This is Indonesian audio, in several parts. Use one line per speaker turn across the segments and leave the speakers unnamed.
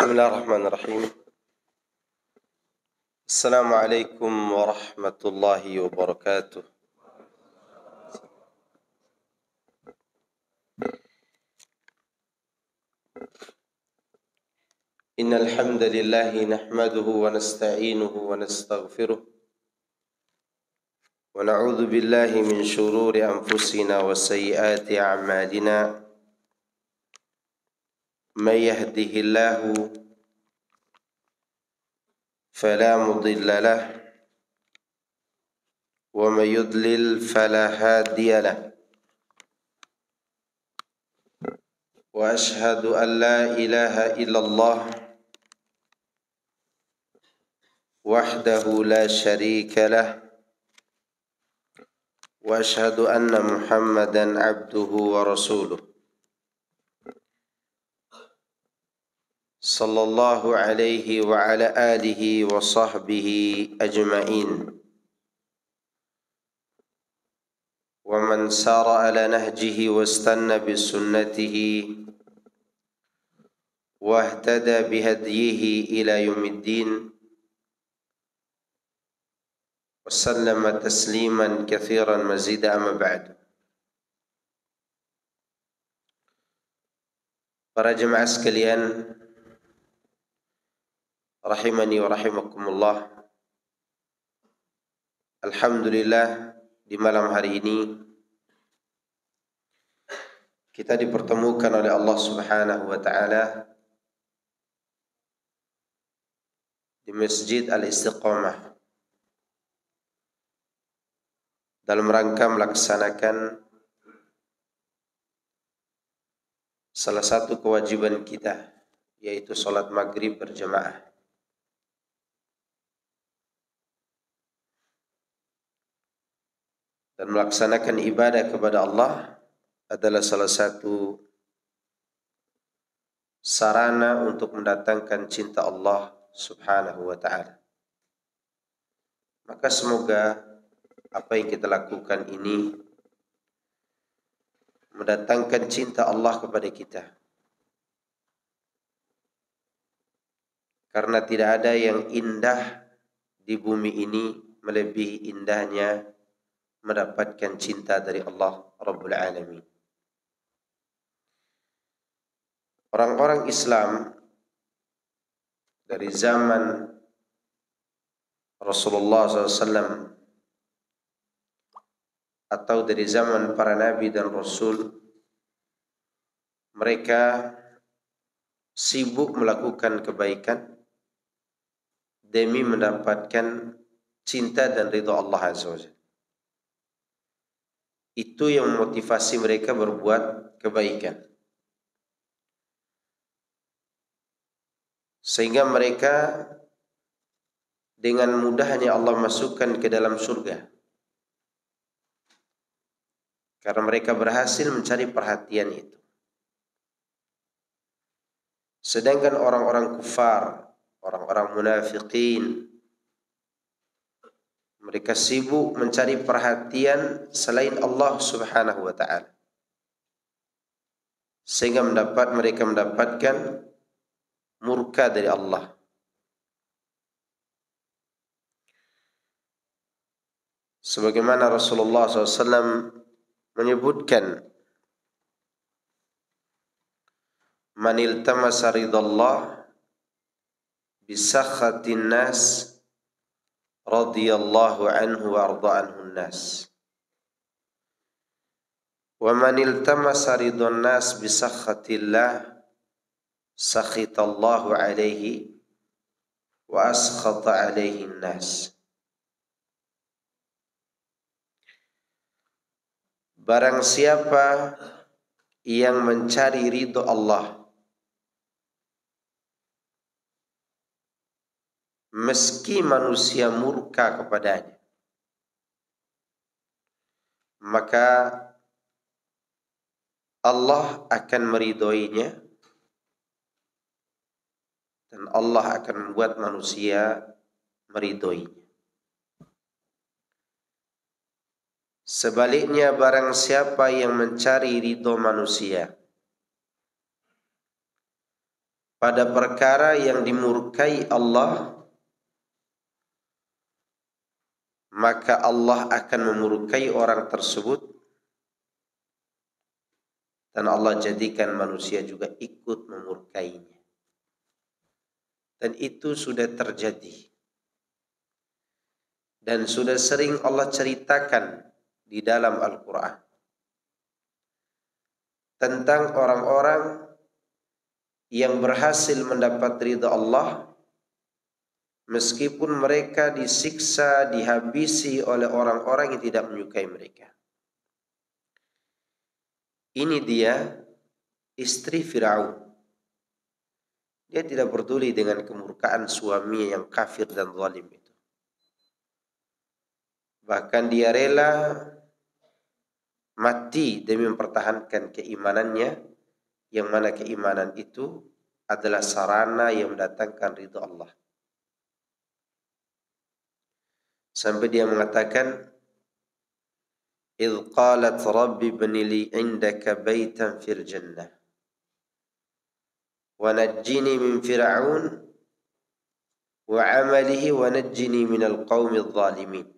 Bismillahirrahmanirrahim. Assalamualaikum warahmatullahi wabarakatuh. Innal hamdalillah nahmaduhu wa nasta'inuhu wa nastaghfiruh wa na'udzu billahi min shururi anfusina wa sayyiati a'malina. May yahdihillahu فلا مضل له ومن يضلل فلا هادي له وأشهد أن لا إله إلا الله وحده لا شريك له وأشهد أن محمدا عبده ورسوله صلى الله عليه وعلى آله وصحبه أجمعين ومن سار على نهجه واستنى بسنته واهتدى بهديه إلى يوم الدين وسلم تسليما كثيرا مزيدا. أما بعد. Para jemaah sekalian, rahimani wa rahimakumullah. Alhamdulillah, di malam hari ini kita dipertemukan oleh Allah Subhanahu wa taala di Masjid Al-Istiqamah dalam rangka melaksanakan salah satu kewajiban kita, yaitu salat maghrib berjamaah. Dan melaksanakan ibadah kepada Allah adalah salah satu sarana untuk mendatangkan cinta Allah Subhanahu wa ta'ala. Maka semoga apa yang kita lakukan ini mendatangkan cinta Allah kepada kita. Karena tidak ada yang indah di bumi ini melebihi indahnya mendapatkan cinta dari Allah Rabbul Alamin. Orang-orang Islam dari zaman Rasulullah SAW atau dari zaman para nabi dan rasul, mereka sibuk melakukan kebaikan demi mendapatkan cinta dan ridha Allah Azza wa Jalla. Itu yang memotivasi mereka berbuat kebaikan. Sehingga mereka dengan mudahnya Allah masukkan ke dalam surga. Karena mereka berhasil mencari perhatian itu. Sedangkan orang-orang kufar, orang-orang munafikin, mereka sibuk mencari perhatian selain Allah Subhanahu wa ta'ala. Sehingga mereka mendapatkan murka dari Allah. Sebagaimana Rasulullah SAW menyebutkan, man iltamasa ridallah bisakhatin nas radhiyallahu anhu wa arda anhu nas. Wa man iltamasa ridwan nas bi sakhatillah sakhitallahu alaihi wa askhata alaihi nas. Barang siapa yang mencari ridho Allah meski manusia murka kepadanya, maka Allah akan meridhoinya dan Allah akan membuat manusia meridhoinya. Sebaliknya, barang siapa yang mencari ridho manusia pada perkara yang dimurkai Allah, maka Allah akan memurkai orang tersebut dan Allah jadikan manusia juga ikut memurkainya. Dan itu sudah terjadi. Dan sudah sering Allah ceritakan di dalam Al-Quran tentang orang-orang yang berhasil mendapat ridha Allah meskipun mereka disiksa, dihabisi oleh orang-orang yang tidak menyukai mereka. Ini dia istri Firaun. Dia tidak peduli dengan kemurkaan suaminya yang kafir dan zalim itu. Bahkan dia rela mati demi mempertahankan keimanannya, yang mana keimanan itu adalah sarana yang mendatangkan ridha Allah. Sampai dia mengatakan, "Idh qalat rabbi ibni li indaka baitan fil jannah wa najjini min fir'aun wa 'amalihi wa najjini minal qaumidh dhalimin."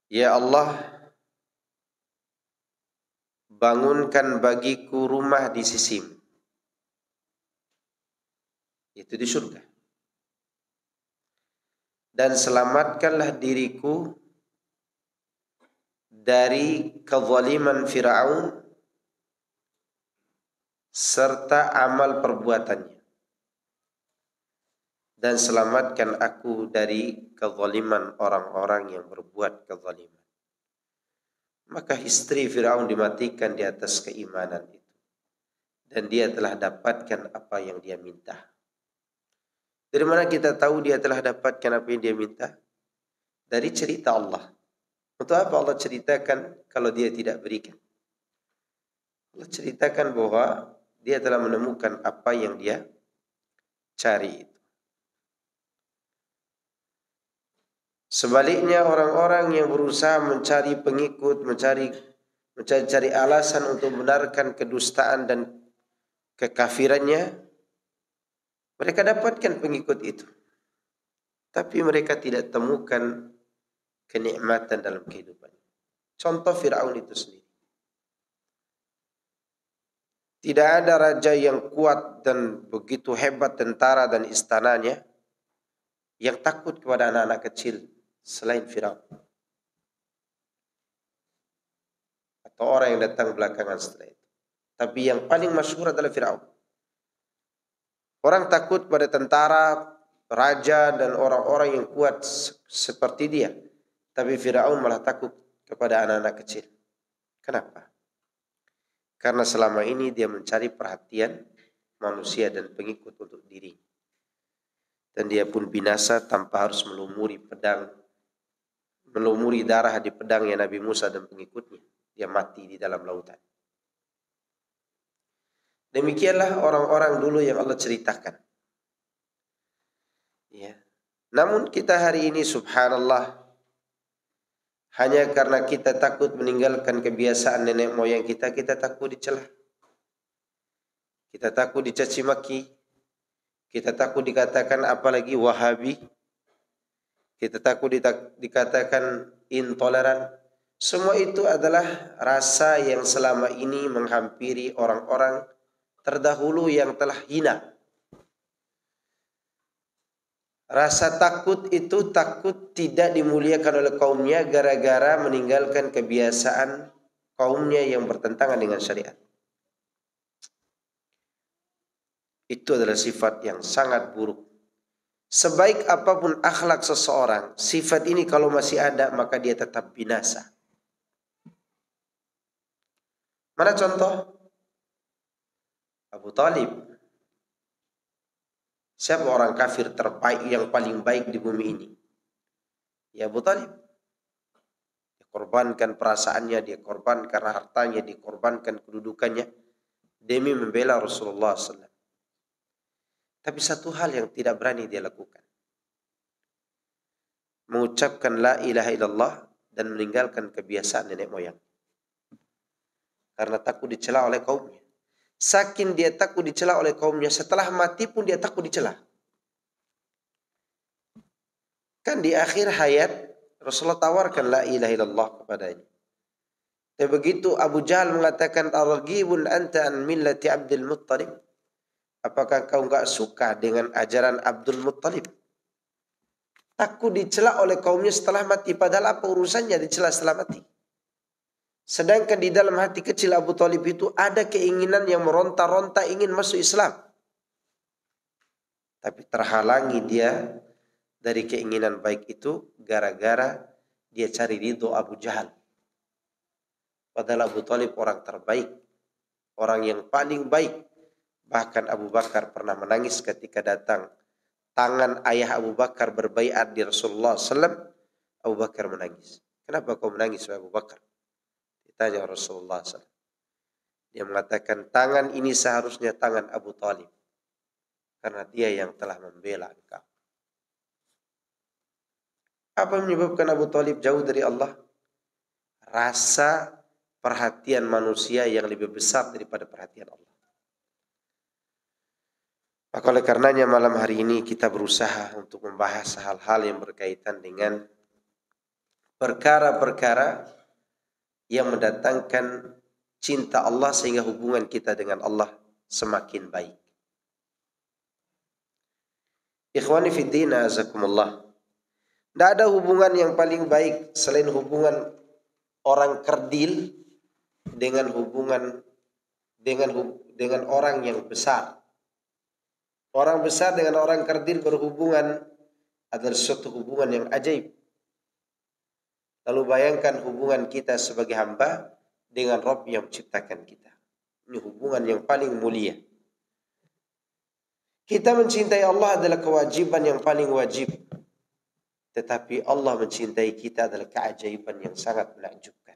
Ya Allah, bangunkan bagiku rumah di sisimu, itu di surga, dan selamatkanlah diriku dari kezaliman Firaun serta amal perbuatannya, dan selamatkan aku dari kezaliman orang-orang yang berbuat kezaliman. Maka istri Firaun dimatikan di atas keimanan itu, dan dia telah dapatkan apa yang dia minta. Dari mana kita tahu dia telah dapatkan apa yang dia minta? Dari cerita Allah. Untuk apa Allah ceritakan kalau dia tidak berikan? Allah ceritakan bahwa dia telah menemukan apa yang dia cari itu. Sebaliknya orang-orang yang berusaha mencari pengikut, mencari alasan untuk membenarkan kedustaan dan kekafirannya, mereka dapatkan pengikut itu. Tapi mereka tidak temukan kenikmatan dalam kehidupan. Contoh Firaun itu sendiri. Tidak ada raja yang kuat dan begitu hebat tentara dan istananya yang takut kepada anak-anak kecil selain Firaun, atau orang yang datang belakangan setelah itu. Tapi yang paling masyhur adalah Firaun. Orang takut pada tentara, raja, dan orang-orang yang kuat seperti dia. Tapi Firaun malah takut kepada anak-anak kecil. Kenapa? Karena selama ini dia mencari perhatian manusia dan pengikut untuk diri. Dan dia pun binasa tanpa harus melumuri darah di pedangnya Nabi Musa dan pengikutnya. Dia mati di dalam lautan. Demikianlah orang-orang dulu yang Allah ceritakan. Ya. Namun kita hari ini subhanallah, hanya karena kita takut meninggalkan kebiasaan nenek moyang kita takut dicela. Kita takut dicaci maki. Kita takut dikatakan apalagi Wahabi. Kita takut dikatakan intoleran. Semua itu adalah rasa yang selama ini menghampiri orang-orang terdahulu yang telah hina. Rasa takut itu takut tidak dimuliakan oleh kaumnya gara-gara meninggalkan kebiasaan kaumnya yang bertentangan dengan syariat. Itu adalah sifat yang sangat buruk. Sebaik apapun akhlak seseorang, sifat ini kalau masih ada maka dia tetap binasa. Mana contoh? Abu Talib. Siapa orang kafir terbaik yang paling baik di bumi ini? Ya Abu Talib. Dia korbankan perasaannya, dia korbankan hartanya, dia korbankan kedudukannya demi membela Rasulullah SAW. Tapi satu hal yang tidak berani dia lakukan, mengucapkan la ilaha illallah dan meninggalkan kebiasaan nenek moyang. Karena takut dicela oleh kaumnya. saking dia takut dicela oleh kaumnya, setelah mati pun dia takut dicela. Kan di akhir hayat Rasulullah tawarkan la ilaha illallah kepadanya. Dan begitu Abu Jahal mengatakan arghibun anta an millati Abdul Muttalib. Apakah kau enggak suka dengan ajaran Abdul Muttalib? Takut dicela oleh kaumnya setelah mati, padahal apa urusannya dicela setelah mati? Sedangkan di dalam hati kecil Abu Talib itu ada keinginan yang meronta-ronta ingin masuk Islam. Tapi terhalangi dia dari keinginan baik itu gara-gara dia cari ridho Abu Jahal. Padahal Abu Talib orang terbaik, orang yang paling baik. Bahkan Abu Bakar pernah menangis ketika datang tangan ayah Abu Bakar berbaiat di Rasulullah SAW. Abu Bakar menangis. Kenapa kau menangis, Abu Bakar? Ditanya Rasulullah SAW. Dia mengatakan tangan ini seharusnya tangan Abu Talib, karena dia yang telah membela engkau. Apa yang menyebabkan Abu Talib jauh dari Allah? Rasa perhatian manusia yang lebih besar daripada perhatian Allah. Maka oleh karenanya malam hari ini kita berusaha untuk membahas hal-hal yang berkaitan dengan perkara-perkara yang mendatangkan cinta Allah sehingga hubungan kita dengan Allah semakin baik. Ikhwani fi din, azakumullah. Tidak ada hubungan yang paling baik selain hubungan orang kerdil dengan orang yang besar. Orang besar dengan orang kerdil berhubungan adalah suatu hubungan yang ajaib. Lalu bayangkan hubungan kita sebagai hamba dengan Rabb yang menciptakan kita. Ini hubungan yang paling mulia. Kita mencintai Allah adalah kewajiban yang paling wajib. Tetapi Allah mencintai kita adalah keajaiban yang sangat menakjubkan.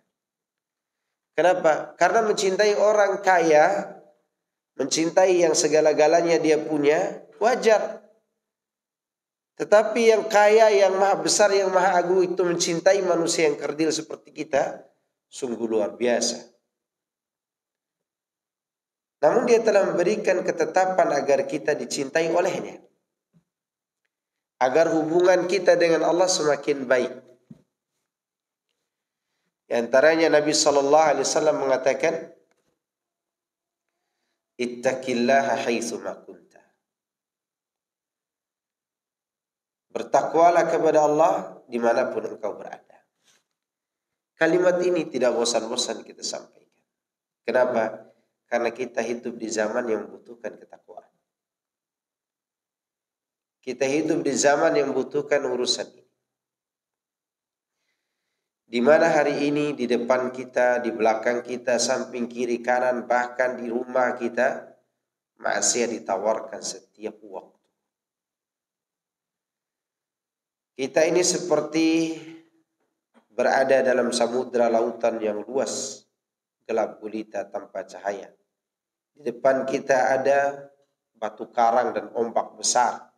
Kenapa? Karena mencintai orang kaya, mencintai yang segala-galanya dia punya, wajar. Tetapi yang kaya, yang maha besar, yang maha agung itu mencintai manusia yang kerdil seperti kita, sungguh luar biasa. Namun dia telah memberikan ketetapan agar kita dicintai olehnya. Agar hubungan kita dengan Allah semakin baik. Di antaranya Nabi SAW mengatakan, ittaqillaha haitsu ma kunta. Bertakwalah kepada Allah dimanapun engkau berada. Kalimat ini tidak bosan-bosan kita sampaikan. Kenapa? Karena kita hidup di zaman yang membutuhkan ketakwaan. Kita hidup di zaman yang membutuhkan urusan ini. Di mana hari ini di depan kita, di belakang kita, samping kiri kanan, bahkan di rumah kita, maksiat ditawarkan setiap waktu. Kita ini seperti berada dalam samudra lautan yang luas, gelap gulita tanpa cahaya. Di depan kita ada batu karang dan ombak besar.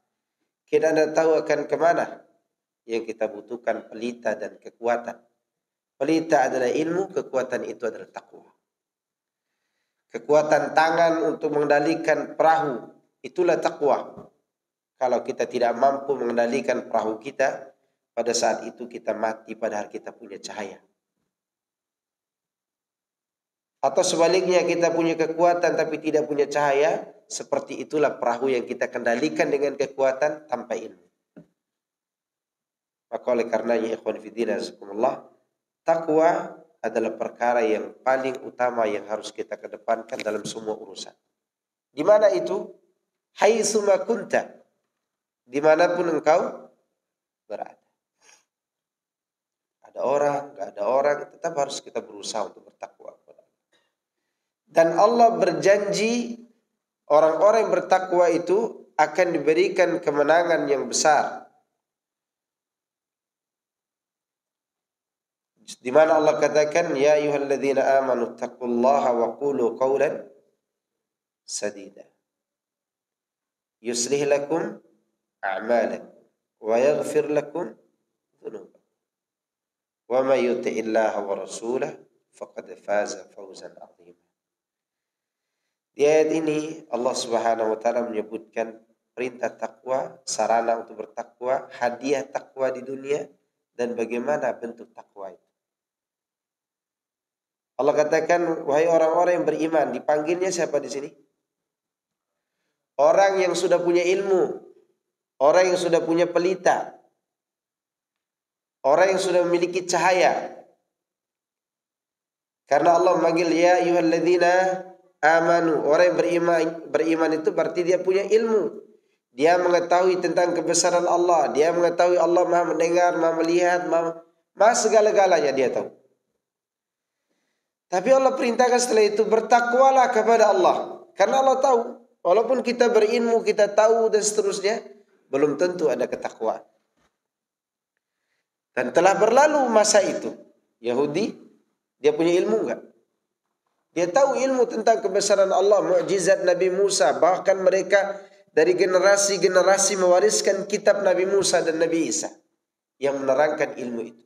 Kita tidak tahu akan kemana. Yang kita butuhkan pelita dan kekuatan. Pelita adalah ilmu, kekuatan itu adalah takwa. Kekuatan tangan untuk mengendalikan perahu, itulah takwa. Kalau kita tidak mampu mengendalikan perahu kita, pada saat itu kita mati padahal kita punya cahaya. Atau sebaliknya kita punya kekuatan tapi tidak punya cahaya, seperti itulah perahu yang kita kendalikan dengan kekuatan tanpa ilmu. Maka oleh karenanya ikhwan fillah azakumullah, takwa adalah perkara yang paling utama yang harus kita kedepankan dalam semua urusan. Di mana itu? Haitsu ma kunta. Dimanapun engkau berada. Ada orang, enggak ada orang, tetap harus kita berusaha untuk bertakwa. Dan Allah berjanji orang-orang yang bertakwa itu akan diberikan kemenangan yang besar. Di mana Allah katakan, ya ayyuhalladzina amanu taqullaha wa qulu qawlan sadida. Yuslih lakum a'malakum wa yaghfir lakum dhunubakum. Wa may yuti'illaha wa rasulahu faqad faza fawzan 'azima. Di ayat ini Allah Subhanahu wa taala menyebutkan perintah takwa, sarana untuk bertakwa, hadiah takwa di dunia, dan bagaimana bentuk takwa itu. Allah katakan, wahai orang-orang yang beriman, dipanggilnya siapa di sini? Orang yang sudah punya ilmu, orang yang sudah punya pelita, orang yang sudah memiliki cahaya. Karena Allah memanggil ya ayyuhalladzina amanu, orang yang beriman itu berarti dia punya ilmu. Dia mengetahui tentang kebesaran Allah, dia mengetahui Allah Maha mendengar, Maha melihat, Maha segala-galanya dia tahu. Tapi Allah perintahkan setelah itu bertakwalah kepada Allah. Karena Allah tahu, walaupun kita berilmu, kita tahu dan seterusnya, belum tentu ada ketakwaan. Dan telah berlalu masa itu. Yahudi, dia punya ilmu enggak? Dia tahu ilmu tentang kebesaran Allah, mukjizat Nabi Musa. Bahkan mereka dari generasi-generasi mewariskan kitab Nabi Musa dan Nabi Isa yang menerangkan ilmu itu.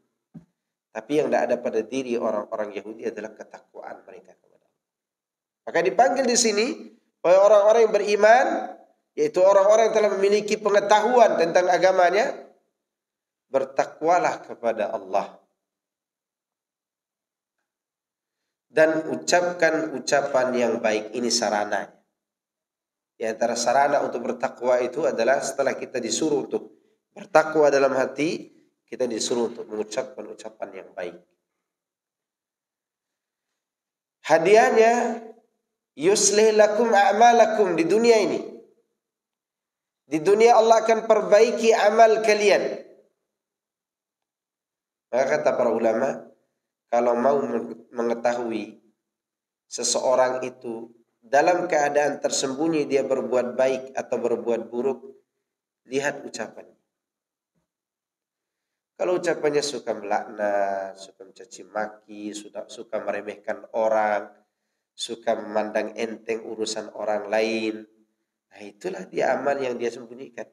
Tapi yang tidak ada pada diri orang-orang Yahudi adalah ketakwaan mereka kepada Allah. Maka dipanggil di sini oleh orang-orang yang beriman, yaitu orang-orang yang telah memiliki pengetahuan tentang agamanya, bertakwalah kepada Allah. Dan ucapkan ucapan yang baik. Ini sarana. Di antara sarana untuk bertakwa itu adalah setelah kita disuruh untuk bertakwa dalam hati, kita disuruh untuk mengucapkan ucapan yang baik. Hadiahnya, yuslih lakum a'malakum di dunia ini. Di dunia Allah akan perbaiki amal kalian. Maka kata para ulama, kalau mau mengetahui seseorang itu dalam keadaan tersembunyi dia berbuat baik atau berbuat buruk, lihat ucapannya. Kalau ucapannya suka melaknat, suka mencaci maki, suka meremehkan orang, suka memandang enteng urusan orang lain, nah itulah dia amal yang dia sembunyikan.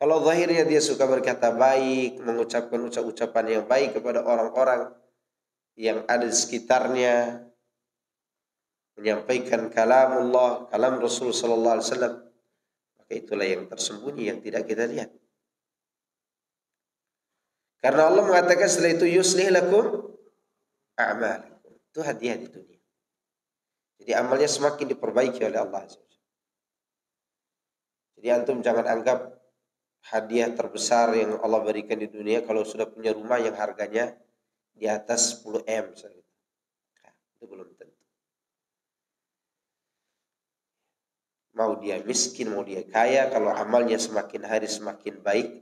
Kalau zahirnya dia suka berkata baik, mengucapkan ucapan yang baik kepada orang-orang yang ada di sekitarnya, menyampaikan kalamullah, kalam Rasul sallallahu alaihi wasallam, maka itulah yang tersembunyi yang tidak kita lihat. Karena Allah mengatakan setelah itu yuslih lakum a'malakum. Itu hadiah di dunia. Jadi amalnya semakin diperbaiki oleh Allah. Jadi antum jangan anggap hadiah terbesar yang Allah berikan di dunia kalau sudah punya rumah yang harganya di atas 10 M. Nah, itu belum tentu. Mau dia miskin, mau dia kaya, kalau amalnya semakin hari semakin baik,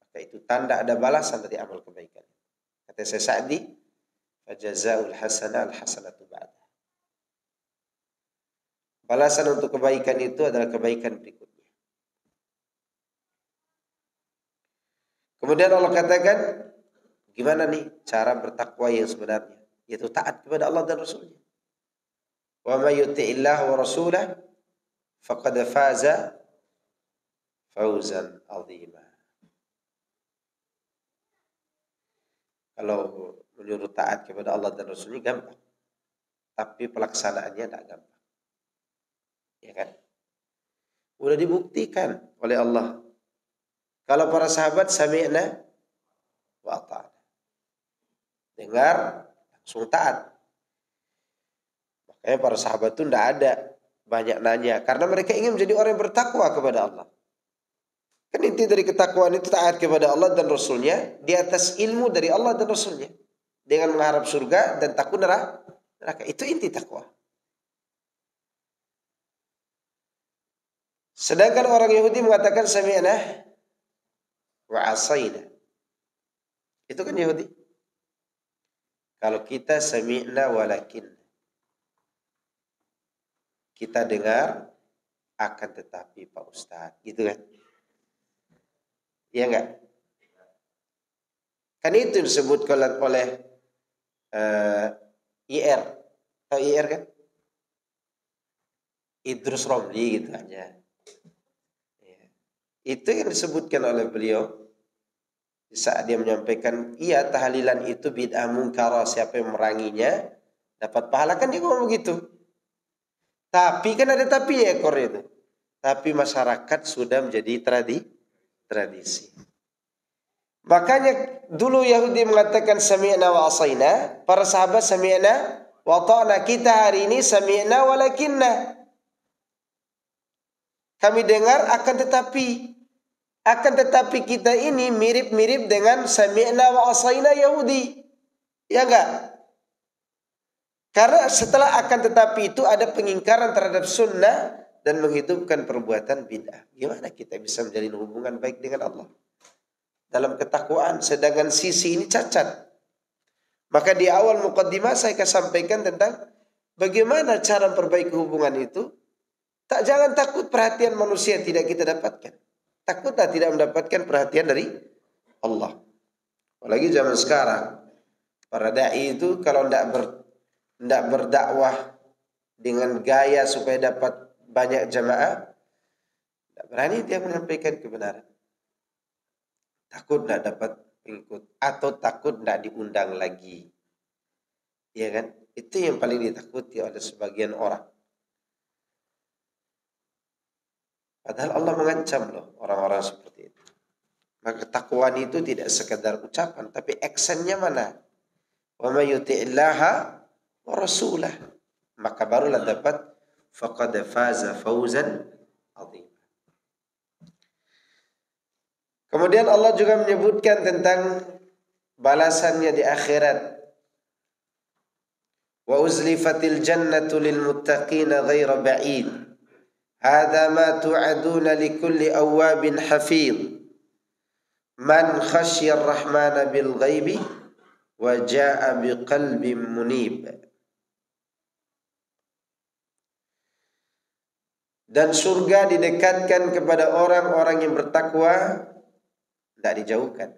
maka itu tanda ada balasan dari amal kebaikan. Kata Syekh Sa'di, fajazaul hasanah al-hasanatu ba'da. Balasan untuk kebaikan itu adalah kebaikan berikutnya. Kemudian Allah katakan, gimana nih cara bertakwa yang sebenarnya? Yaitu taat kepada Allah dan Rasulnya. Wa may yuti'illah wa rasulah faqad faza fawzan 'azima. Kalau menyuruh taat kepada Allah dan Rasulnya gampang. Tapi pelaksanaannya tidak gampang. Ya kan? Udah dibuktikan oleh Allah. Kalau para sahabat sami'na wa ata'na. Dengar, langsung taat. Makanya para sahabat itu tidak ada banyak nanya. Karena mereka ingin menjadi orang yang bertakwa kepada Allah. Kan inti dari ketakwaan itu taat kepada Allah dan Rasulnya di atas ilmu dari Allah dan Rasulnya. Dengan mengharap surga dan takut neraka. Itu inti takwa. Sedangkan orang Yahudi mengatakan sami'na wa asayna. Itu kan Yahudi. Kalau kita sami'na walakin. Kita dengar akan tetapi Pak Ustadz. Gitu kan. Iya enggak? Kan itu disebutkan oleh IR. Tahu IR kan? Idrus Romli gitu aja. Ya. Itu yang disebutkan oleh beliau di saat dia menyampaikan, iya tahlilan itu bid'ah mungkara, siapa yang meranginya dapat pahala, kan dia ngomong begitu. Tapi kan ada tapinya ekor itu. Tapi masyarakat sudah menjadi tradisi. Makanya dulu Yahudi mengatakan sami'na wa asaina. Para sahabat sami'na wa ta'na. Kita hari ini sami'na walakinna. Kami dengar akan tetapi kita ini mirip-mirip dengan sami'na wa asaina Yahudi. Ya enggak? Karena setelah akan tetapi itu ada pengingkaran terhadap sunnah dan menghidupkan perbuatan bid'ah. Gimana kita bisa menjalin hubungan baik dengan Allah dalam ketakwaan, sedangkan sisi ini cacat? Maka di awal muqaddimah saya akan sampaikan tentang bagaimana cara memperbaiki hubungan itu. Jangan takut perhatian manusia tidak kita dapatkan. Takutlah tidak mendapatkan perhatian dari Allah. Apalagi zaman sekarang, para dai itu kalau tidak berdakwah dengan gaya supaya dapat banyak jamaah, tidak berani dia menyampaikan kebenaran. Takut tidak dapat pengikut atau takut tidak diundang lagi. Ya kan? Itu yang paling ditakuti oleh sebagian orang. Padahal Allah mengancam loh orang-orang seperti itu. Maka ketakwaan itu tidak sekedar ucapan, tapi actionnya mana? Wa may yuti'illaha wa rasulah. Maka barulah dapat faqad faza fawzan 'azim. Kemudian Allah juga menyebutkan tentang balasannya di akhirat. Wa uzlifatil jannatu lil muttaqina ghaira ba'id. Hadza ma tu'aduna likulli awwabin hafidh. Man khasyar rahmana bil ghaibi wa jaa'a biqalbin munib. Dan surga didekatkan kepada orang-orang yang bertakwa, tidak dijauhkan.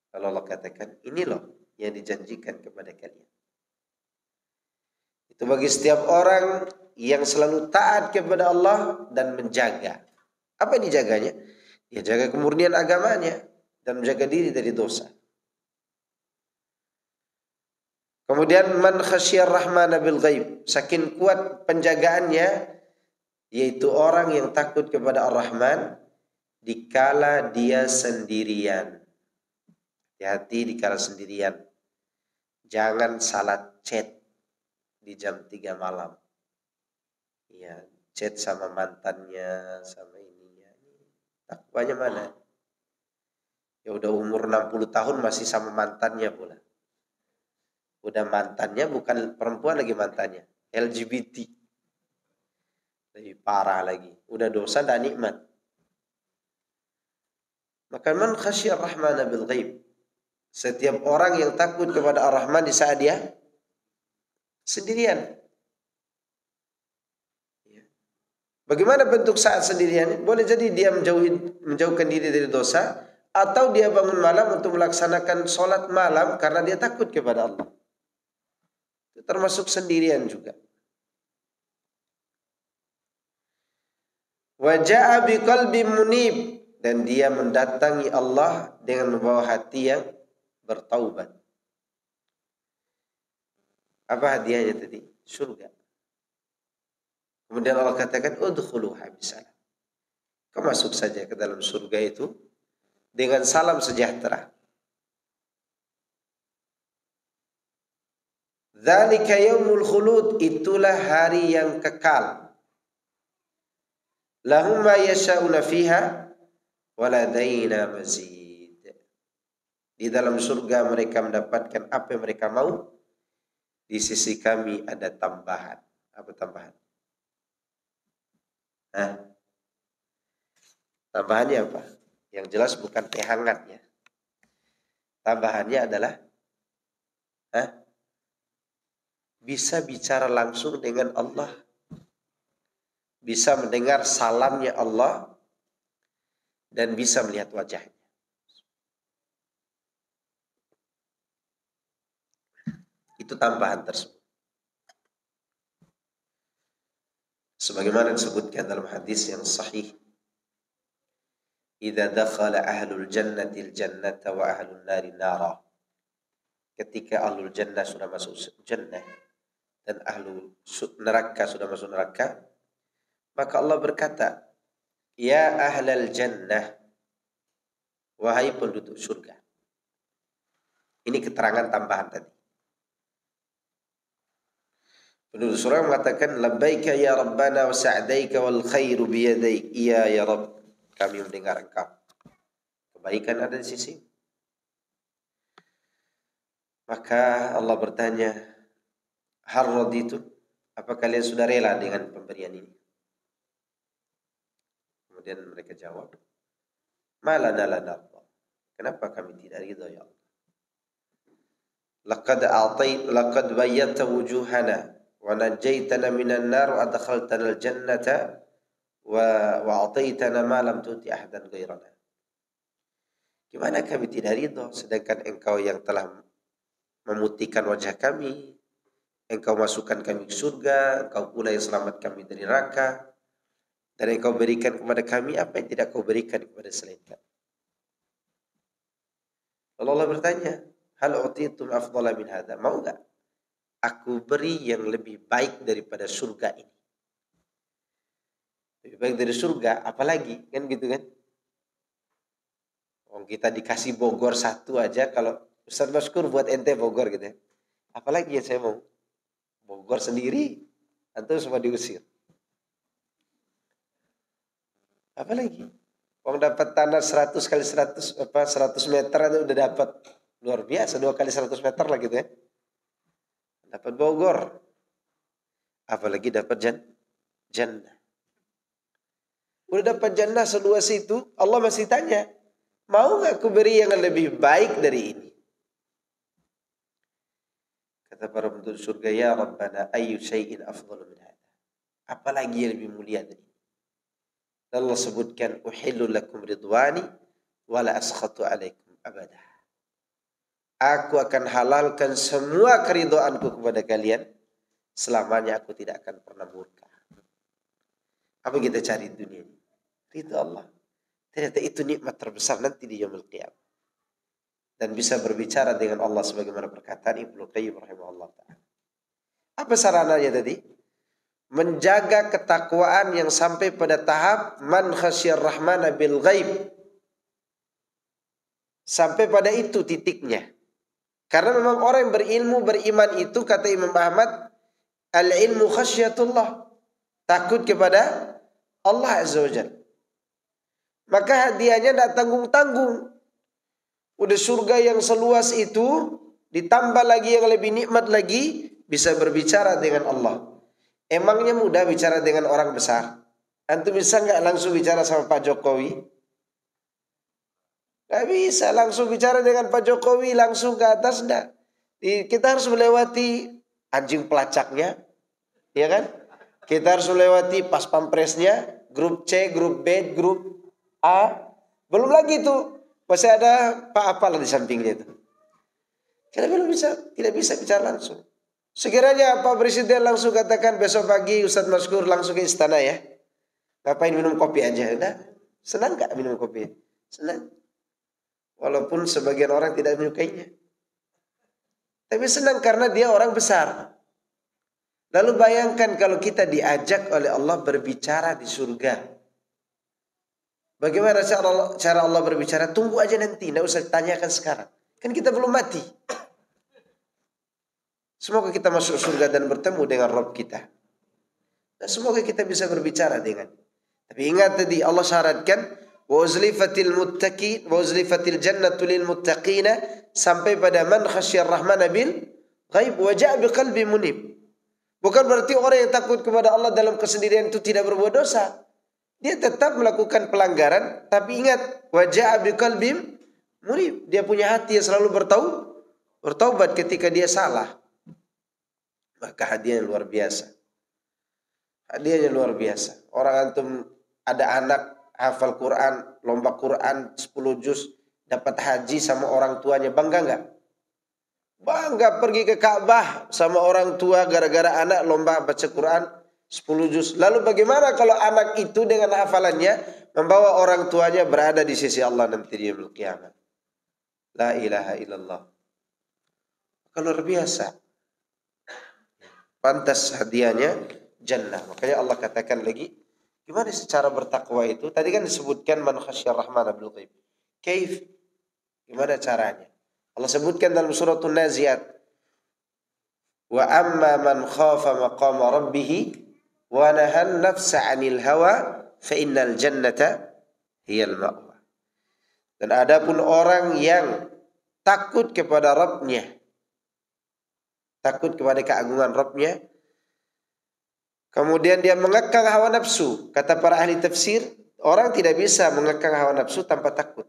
Kalau Allah katakan, ini loh yang dijanjikan kepada kalian. Itu bagi setiap orang yang selalu taat kepada Allah dan menjaga. Apa yang dijaganya? Dia jaga kemurnian agamanya dan menjaga diri dari dosa. Kemudian man khasyar rahmana bil ghaib. Saking kuat penjagaannya, yaitu orang yang takut kepada Ar-Rahman dikala dia sendirian. Hati-hati dikala sendirian. Jangan salah chat di jam 3 malam. Ya, chat sama mantannya, sama ininya. Takwanya mana? Ya udah umur 60 tahun masih sama mantannya pula. Udah mantannya bukan perempuan lagi mantannya, LGBT. Lebih parah lagi. Udah dosa dan nikmat. Maka man khasyar rahmana bil ghaib. Setiap orang yang takut kepada Ar-Rahman di saat dia sendirian. Bagaimana bentuk saat sendirian? Boleh jadi dia menjauhkan diri dari dosa, atau dia bangun malam untuk melaksanakan sholat malam karena dia takut kepada Allah. Itu termasuk sendirian juga. Wa jaa'a biqalbin munib, dan dia mendatangi Allah dengan membawa hati yang bertaubat. Apa hadiahnya tadi? Surga. Kemudian Allah katakan, udkhuluha bisalam. Kau masuk saja ke dalam surga itu dengan salam sejahtera. Dzalika yaumul khulud, itulah hari yang kekal. Lahum ma yasha'una fiha wa ladaina mazid. Di dalam surga mereka mendapatkan apa yang mereka mau. Di sisi kami ada tambahan. Apa tambahan? Tambahannya apa? Yang jelas bukan teh hangat ya. Tambahannya adalah bisa bicara langsung dengan Allah. Bisa mendengar salamnya Allah. Dan bisa melihat wajahnya. Itu tambahan tersebut. Sebagaimana disebutkan dalam hadis yang sahih, idza dakhala ahlul jannati al-jannata wa ahlun nari nara. Ketika ahlul jannah sudah masuk jannah, dan ahlu neraka sudah masuk neraka, maka Allah berkata, ya ahlal jannah, wahai penduduk surga. Ini keterangan tambahan tadi. Penduduk surga mengatakan, labbaika ya Rabbana wa sa'daika wal khairu biyadaik. Iya ya Rabb, kami mendengar engkau. Kebaikan ada di sisi. Maka Allah bertanya, hal raditu, apa kalian sudah rela dengan pemberian ini? Kemudian mereka jawab, malana la narda. Kenapa kami tidak ridha ya Allah? Laqad bayyata wujuhana wa najaitana minan nar wa adkhaltana al-jannata wa a'taitana ma lam tuti ahadan ghairana. Gimana kami tidak ridha sedangkan engkau yang telah memutihkan wajah kami, engkau masukkan kami ke surga, engkau pula yang selamat kami dari neraka, dan engkau berikan kepada kami apa yang tidak kau berikan kepada selain kami. Allah bertanya, hal utitum afdala min hadha, mau enggak aku beri yang lebih baik daripada surga ini? Lebih baik dari surga, apalagi, kan gitu kan? Kita dikasih Bogor satu aja, kalau Ustaz Maskur buat ente Bogor gitu ya. Apalagi yang saya mau? Bogor sendiri, atau semua diusir. Apalagi? Dapat tanah 100 kali 100 meter itu udah dapat. Luar biasa, 2 kali 100 meter lah gitu ya. Dapat Bogor. Apalagi dapat jannah. Udah dapat jannah seluas itu, Allah masih tanya, mau gak aku beri yang lebih baik dari ini? Kata para penduduk surga, ya Rabbana ayyu syai'in afdalu min hadha. Apalagi yang lebih mulia dari ini? Allah sebutkan, uhillu lakum ridwani wala askhatu alaikum abadah. Aku akan halalkan semua keridhaanku kepada kalian, selamanya aku tidak akan pernah murka. Apa kita cari di dunia ini? Ridha Allah. Ternyata itu nikmat terbesar nanti di yaumul qiyamah. Dan bisa berbicara dengan Allah sebagaimana perkataan Ibnu Qayyim rahimahullah ta'ala. Apa sarananya tadi? Menjaga ketakwaan yang sampai pada tahap man khasyar rahmana bil ghaib. Sampai pada itu titiknya. Karena memang orang yang berilmu, beriman itu, kata Imam Ahmad, al-ilmu khasyatullah. Takut kepada Allah Azza wa Jalla. Maka hadiahnya tidak tanggung-tanggung. Udah surga yang seluas itu, ditambah lagi yang lebih nikmat lagi, bisa berbicara dengan Allah. Emangnya mudah bicara dengan orang besar? Antum bisa nggak langsung bicara sama Pak Jokowi? Nggak bisa langsung bicara dengan Pak Jokowi langsung ke atas, enggak. Kita harus melewati anjing pelacaknya, ya kan? Kita harus melewati pas pampresnya, grup C, grup B, grup A. Belum lagi tuh masih ada Pak apalah di sampingnya itu. Kita tidak bisa bicara langsung. Sekiranya Pak Presiden langsung katakan besok pagi Ustadz Maskur langsung ke istana ya. Ngapain minum kopi aja? Udah. Senang gak minum kopi? Senang. Walaupun sebagian orang tidak menyukainya. Tapi senang karena dia orang besar. Lalu bayangkan kalau kita diajak oleh Allah berbicara di surga. Bagaimana cara Allah berbicara? Tunggu aja nanti, tidak usah ditanyakan sekarang. Kan kita belum mati. Semoga kita masuk surga dan bertemu dengan Rabb kita. Dan semoga kita bisa berbicara dengan. Tapi ingat tadi Allah syaratkan wa uzlifatil muttaqin wa uzlifatil jannatu lil muttaqina sampai pada man khasyar rahmana bil ghaib wa ja'a biqalbi munib. Bukan berarti orang yang takut kepada Allah dalam kesendirian itu tidak berbuat dosa. Dia tetap melakukan pelanggaran, tapi ingat wa ja'a biqalbim munib. Dia punya hati yang selalu bertaubat ketika dia salah. Maka hadiahnya luar biasa. Hadiahnya luar biasa. Orang antum ada anak hafal Quran, lomba Quran 10 juz, dapat haji sama orang tuanya, bangga enggak? Bangga pergi ke Ka'bah sama orang tua gara-gara anak lomba baca Quran 10 juz. Lalu bagaimana kalau anak itu dengan hafalannya membawa orang tuanya berada di sisi Allah nanti di yaumul qiyamah? La ilaha illallah. Luar biasa. pantas hadiahnya jannah. Makanya Allah katakan lagi, gimana secara bertakwa itu? Tadi kan disebutkan man khasyar rahmana bil ghaib. Kaif? Gimana caranya? Allah sebutkan dalam suratul Naziat, wa amma man khafa maqama rabbih wa nahan nafsa 'anil hawa fa innal jannata hiyal ma'wa. Dan adapun orang yang takut kepada Rabbnya, takut kepada keagungan Rabbnya, kemudian dia mengekang hawa nafsu. Kata para ahli tafsir, orang tidak bisa mengekang hawa nafsu tanpa takut.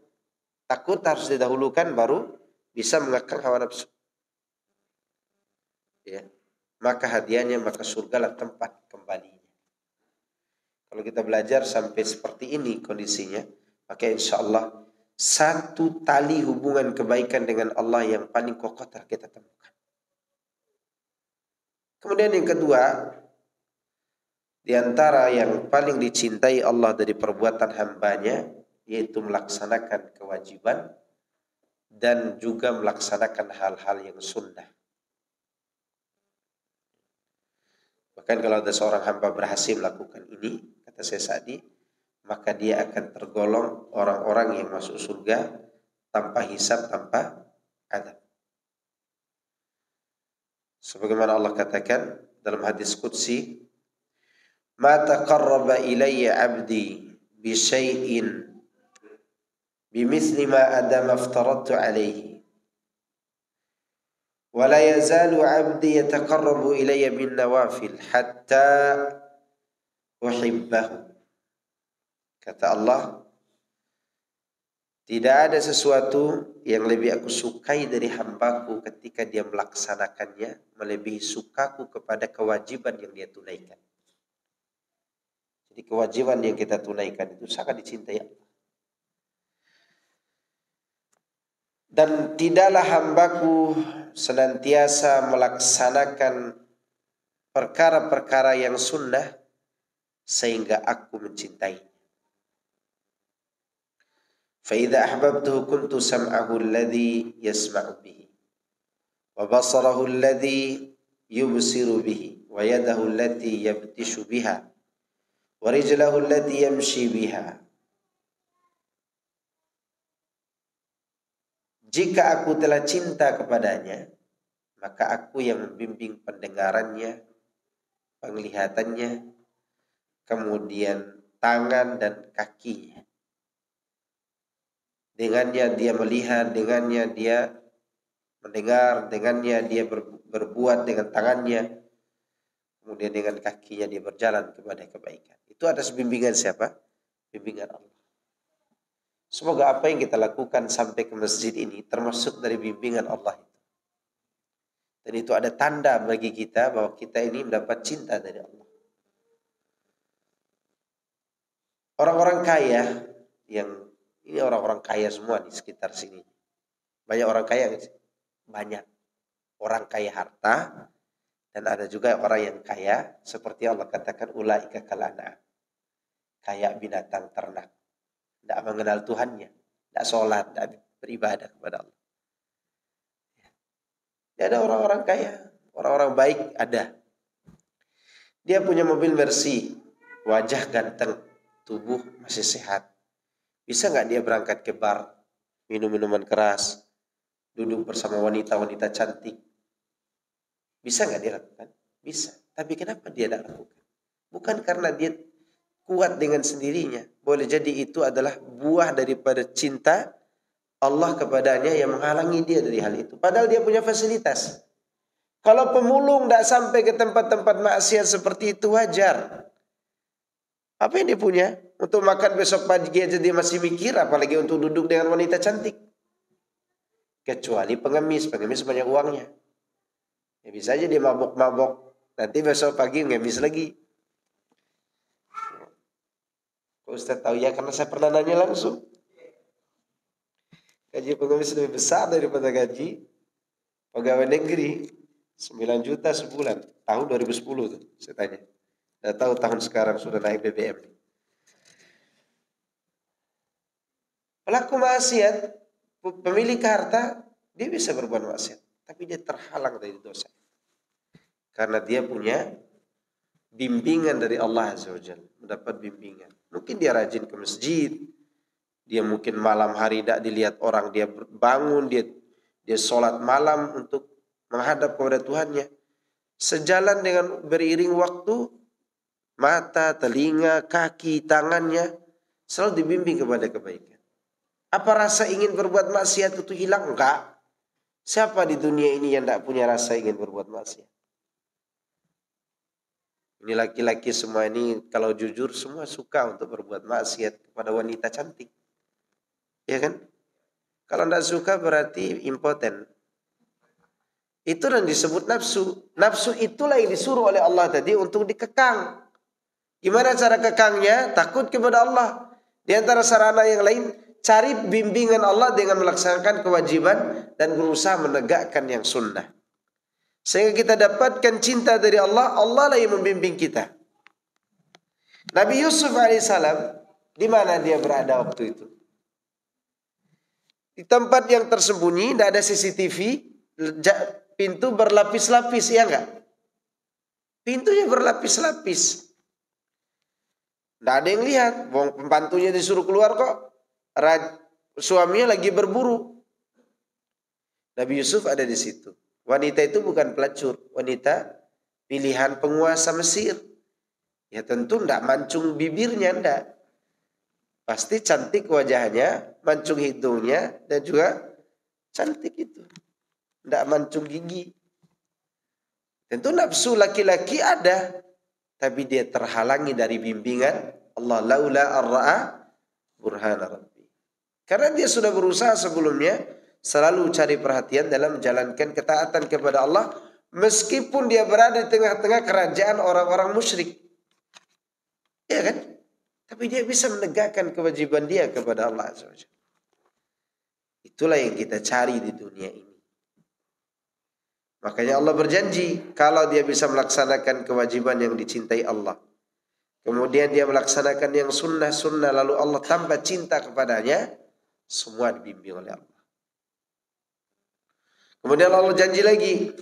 Takut harus didahulukan baru bisa mengekang hawa nafsu. Ya. Maka hadiahnya, maka surgalah tempat kembalinya. Kalau kita belajar sampai seperti ini kondisinya, maka insya Allah satu tali hubungan kebaikan dengan Allah yang paling kokoh telah kita temukan. Kemudian yang kedua, di antara yang paling dicintai Allah dari perbuatan hambanya, yaitu melaksanakan kewajiban dan juga melaksanakan hal-hal yang sunnah. Bahkan kalau ada seorang hamba berhasil melakukan ini, kata Syekh Sa'di, maka dia akan tergolong orang-orang yang masuk surga tanpa hisab, tanpa adab. Sebagaimana Allah katakan dalam hadis qudsi, "Ma taqarraba ilayya 'abdi bi syai'in bimithli ma adama aftaradtu 'alaihi wa la yazalu 'abdi yataqarrabu ilayya bin nawafil hatta uhibbahu." Kata Allah, tidak ada sesuatu yang lebih aku sukai dari hambaku ketika dia melaksanakannya melebihi sukaku kepada kewajiban yang dia tunaikan. Jadi kewajiban yang kita tunaikan itu sangat dicintai Allah. Dan tidaklah hambaku senantiasa melaksanakan perkara-perkara yang sunnah sehingga aku mencintainya. فإذا أحببته كنت سمعه الذي يسمع به وبصره الذي يبصر به ويده التي يبطش بها ورجله التي يمشي بها. Jika aku telah cinta kepadanya, maka aku yang membimbing pendengarannya, penglihatannya, kemudian tangan dan kakinya. Dengannya dia melihat, dengannya dia mendengar, dengannya dia berbuat dengan tangannya, kemudian dengan kakinya dia berjalan kepada kebaikan. Itu atas bimbingan siapa? Bimbingan Allah. Semoga apa yang kita lakukan sampai ke masjid ini termasuk dari bimbingan Allah itu. Dan itu ada tanda bagi kita bahwa kita ini mendapat cinta dari Allah. Orang-orang kaya yang ini orang-orang kaya semua di sekitar sini. Banyak orang kaya, banyak orang kaya harta, dan ada juga orang yang kaya seperti Allah katakan ulaika kal an'am. Kayak binatang ternak. Tidak mengenal Tuhannya, tidak sholat, tidak beribadah kepada Allah. Ya, ada orang-orang kaya, orang-orang baik ada. Dia punya mobil Mercy, wajah ganteng, tubuh masih sehat. Bisa nggak dia berangkat ke bar, minum minuman keras, duduk bersama wanita-wanita cantik? Bisa nggak dia lakukan? Bisa. Tapi kenapa dia tidak lakukan? Bukan karena dia kuat dengan sendirinya. Boleh jadi itu adalah buah daripada cinta Allah kepadanya yang menghalangi dia dari hal itu. Padahal dia punya fasilitas. Kalau pemulung tidak sampai ke tempat-tempat maksiat seperti itu wajar. Apa yang dia punya? Untuk makan besok pagi aja dia masih mikir, apalagi untuk duduk dengan wanita cantik. Kecuali pengemis banyak uangnya. Ya bisa aja dia mabok-mabok, nanti besok pagi ngemis lagi. Kok Ustaz tahu ya? Karena saya pernah nanya langsung. Gaji pengemis lebih besar daripada gaji pegawai negeri. 9 juta sebulan. Tahun 2010 tuh saya tanya. Tidak tahu tahun sekarang sudah naik BBM. Pelaku maksiat, pemilik harta, dia bisa berbuat maksiat, tapi dia terhalang dari dosa. Karena dia punya bimbingan dari Allah Azza wa Jalla, mendapat bimbingan. Mungkin dia rajin ke masjid, dia mungkin malam hari tidak dilihat orang, dia bangun, dia sholat malam untuk menghadap kepada Tuhannya. Sejalan dengan beriring waktu, mata, telinga, kaki, tangannya selalu dibimbing kepada kebaikan. Apa rasa ingin berbuat maksiat itu hilang? Enggak. Siapa di dunia ini yang tidak punya rasa ingin berbuat maksiat? Ini laki-laki semua ini kalau jujur semua suka untuk berbuat maksiat kepada wanita cantik. Ya kan? Kalau tidak suka berarti impoten. Itu yang disebut nafsu. Nafsu itulah yang disuruh oleh Allah tadi untuk dikekang. Gimana cara kekangnya? Takut kepada Allah. Di antara sarana yang lain, cari bimbingan Allah dengan melaksanakan kewajiban dan berusaha menegakkan yang sunnah. Sehingga kita dapatkan cinta dari Allah, Allah lah yang membimbing kita. Nabi Yusuf alaihissalam, di mana dia berada waktu itu? Di tempat yang tersembunyi, tidak ada CCTV, pintu berlapis-lapis, ya enggak? Pintunya berlapis-lapis. Tidak ada yang lihat, pembantunya disuruh keluar kok. Suaminya lagi berburu. Nabi Yusuf ada di situ. Wanita itu bukan pelacur, wanita pilihan penguasa Mesir. Ya tentu tidak mancung bibirnya, tidak. Pasti cantik wajahnya, mancung hidungnya, dan juga cantik itu. Tidak mancung gigi. Tentu nafsu laki-laki ada, tapi dia terhalangi dari bimbingan Allah. Laula ar-ra'a burhana rabbi. Karena dia sudah berusaha sebelumnya selalu cari perhatian dalam menjalankan ketaatan kepada Allah, meskipun dia berada di tengah-tengah kerajaan orang-orang musyrik. Ya kan? Tapi dia bisa menegakkan kewajiban dia kepada Allah Azza wa Jalla. Itulah yang kita cari di dunia ini. Makanya Allah berjanji, kalau dia bisa melaksanakan kewajiban yang dicintai Allah, kemudian dia melaksanakan yang sunnah-sunnah, lalu Allah tambah cinta kepadanya, semua dibimbing oleh Allah. Kemudian Allah janji lagi,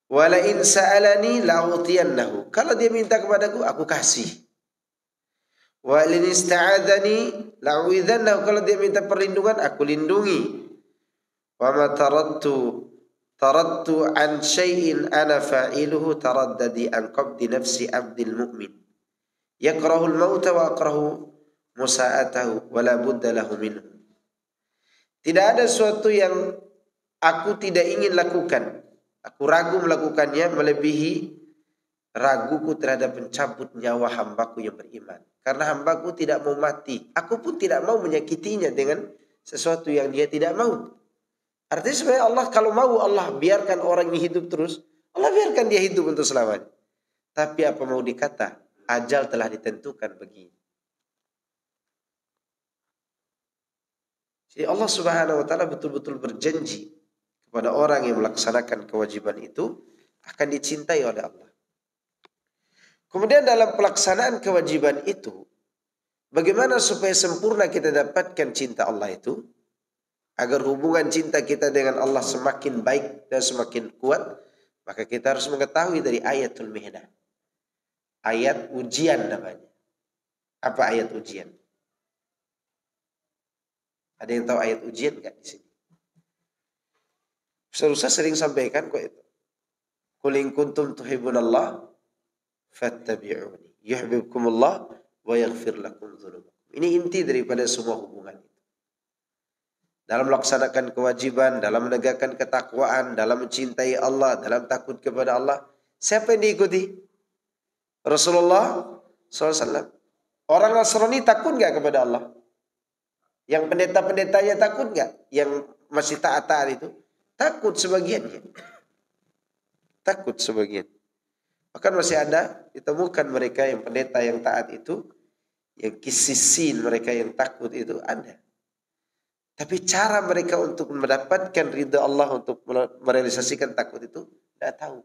wala in sa'alani la'utiyannahu. Kalau dia minta kepadaku, aku kasih. Wa in ista'adani la'uidhannahu. Kalau dia minta perlindungan, aku lindungi. Wa ma taradtu an syai'in ana fa'iluhu taraddadi an qabdi nafsi abdil mu'min. Yakrahul mauta wa akrahu musa'atahu wa la budda lahu minhu. Tidak ada sesuatu yang aku tidak ingin lakukan, aku ragu melakukannya melebihi raguku terhadap pencabut nyawa hambaku yang beriman. Karena hambaku tidak mau mati, aku pun tidak mau menyakitinya dengan sesuatu yang dia tidak mau. Artinya sebenarnya Allah kalau mau, Allah biarkan orang ini hidup terus, Allah biarkan dia hidup untuk selamanya. Tapi apa mau dikata, ajal telah ditentukan begini. Jadi Allah Subhanahu wa taala betul-betul berjanji kepada orang yang melaksanakan kewajiban itu akan dicintai oleh Allah. Kemudian dalam pelaksanaan kewajiban itu, bagaimana supaya sempurna kita dapatkan cinta Allah itu? Agar hubungan cinta kita dengan Allah semakin baik dan semakin kuat, maka kita harus mengetahui dari ayatul mihna. Ayat ujian namanya. Apa ayat ujian? Ada yang tahu ayat ujian enggak di sini? Ustaz sering sampaikan kok itu. Qul in kuntum tuhibbunallah fattabi'uni yuhibbukumullah wa yaghfir lakum dzunubakum. Ini inti daripada semua hubungan. Dalam melaksanakan kewajiban, dalam menegakkan ketakwaan, dalam mencintai Allah, dalam takut kepada Allah. Siapa yang diikuti? Rasulullah SAW. Orang Nasrani takut enggak kepada Allah? Yang pendeta-pendetanya takut enggak? Yang masih taat-taat itu? Takut sebagiannya. Takut sebagian. Bahkan masih ada ditemukan mereka yang pendeta yang taat itu, yang kisisin mereka yang takut itu ada. Tapi cara mereka untuk mendapatkan ridha Allah, untuk merealisasikan takut itu tidak tahu.